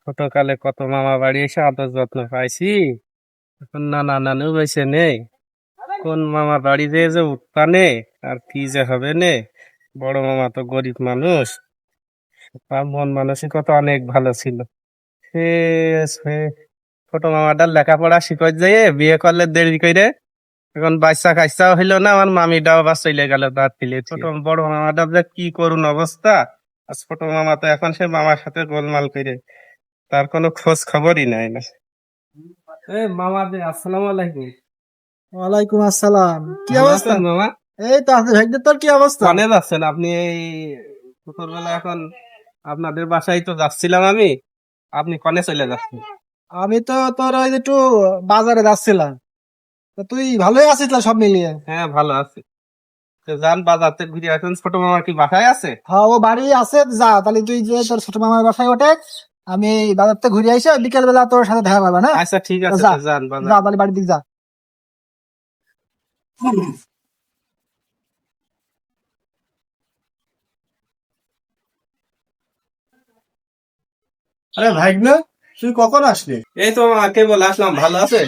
ছোটকালে কত মামা বাড়ি এসে আদর যত্ন পাইছি। এখন নানা নানু বেঁচে নেই। কোন মামা বাড়ি যেয়ে যে উৎপানে আর কি যে হবে নে। বড় মামা তো গরিব মানুষ, তার মন মানসিকতা অনেক ভালো ছিল। সে সে ছোট মামাটার লেখাপড়া শিখে যেয়ে বিয়ে করলে দেরি করে। এখন বাচ্চা কাচ্চাও হইলো না, আমার মামিটাও আবার চলে গেল তার তিলে। ছোট বড় মামাটার যে কি করুন অবস্থা। আর ছোট মামা তো এখন সে মামার সাথে গোলমাল করে, তার কোনো খোঁজ খবরই নাই না। মামা যে আসসালামু আলাইকুম। ওয়ালাইকুম আসসালাম। কি ভালো অবস্থা? আছেন মামা? এই তো আছে ভাইদের, তোর কি অবস্থা? কনে যাচ্ছেন আপনি এই দুপুরবেলা? এখন আপনাদের বাসায় তো যাচ্ছিলাম আমি, আপনি কনে চলে যাচ্ছেন? আমি তো তোর ওই যে একটু বাজারে যাচ্ছিলাম। তো তুই ভালোই আছিস না সব মিলিয়ে? হ্যাঁ ভালো আছি। তো যান বাজার থেকে ঘুরে আসেন। ছোট মামা কি বাসায় আছে? হ্যাঁ, ও বাড়ি আছে, যা তাহলে তুই যে তোর ছোট মামার বাসায় ওঠে, আমি বাজার থেকে ঘুরে আইসা বিকেল বেলা তোর সাথে দেখা করবো না। আচ্ছা ঠিক আছে, যা তো যান যা বাজার। তাহলে বাড়ির দিকে যা। আরে ভাইগনা, তুই কখন আসলি? এই তো মামা কেবল আসলাম। ভালো আছে?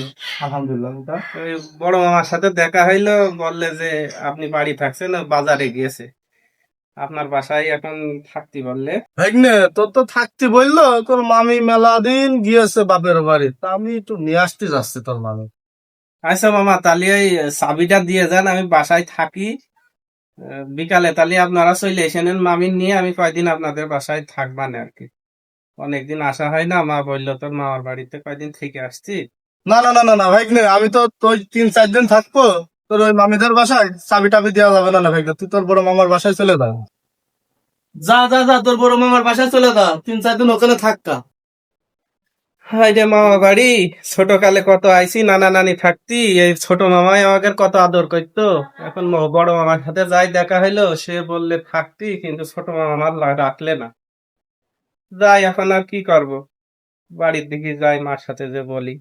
আলহামদুলিল্লাহ। ওই বড় মামার সাথে দেখা হইলো, বললে যে আপনি বাড়ি থাকছেন, ও বাজারে গিয়েছে, আপনার বাসায় এখন থাকতে বললে। ভাইগনে, তোর তো থাকতে বললো, তোর মামি মেলা দিন গিয়েছে বাপের বাড়ি, তা আমি একটু নিয়ে আসতে যাচ্ছি তোর মামি। আচ্ছা মামা, তাহলে ওই চাবিটা দিয়ে যান, আমি বাসায় থাকি। বিকালে তাহলে আপনারা চলে এসেন মামিন নিয়ে, আমি কয়দিন আপনাদের বাসায় থাকবানে আর কি। অনেকদিন আসা হয় না, মা বললো তোর মামার বাড়িতে কয়দিন থেকে আসছি। না না না না না ভাইগনে, আমি তো তোর 3-4 দিন থাকবো। তোর ওই মামিদের বাসায় চাবি টাবি দেওয়া যাবে না। না ভাইগনে, তুই তোর বড় মামার বাসায় চলে যা। যা যা যা, তোর বড় মামার বাসায় চলে যা, 3-4 দিন ওখানে থাকা। হাই রে মামা বাড়ি, ছোটকালে কত আইছি, নানা নানি থাকতি, এই ছোট মামাই আমাকে কত আদর করতো। এখন বড় মামার সাথে যাই দেখা হইলো, সে বললে থাকতি, কিন্তু ছোট মামা আমার রাখলে না। যাই এখন আর কি করব, বাড়ির দিকে যাই, মার সাথে যে বলি।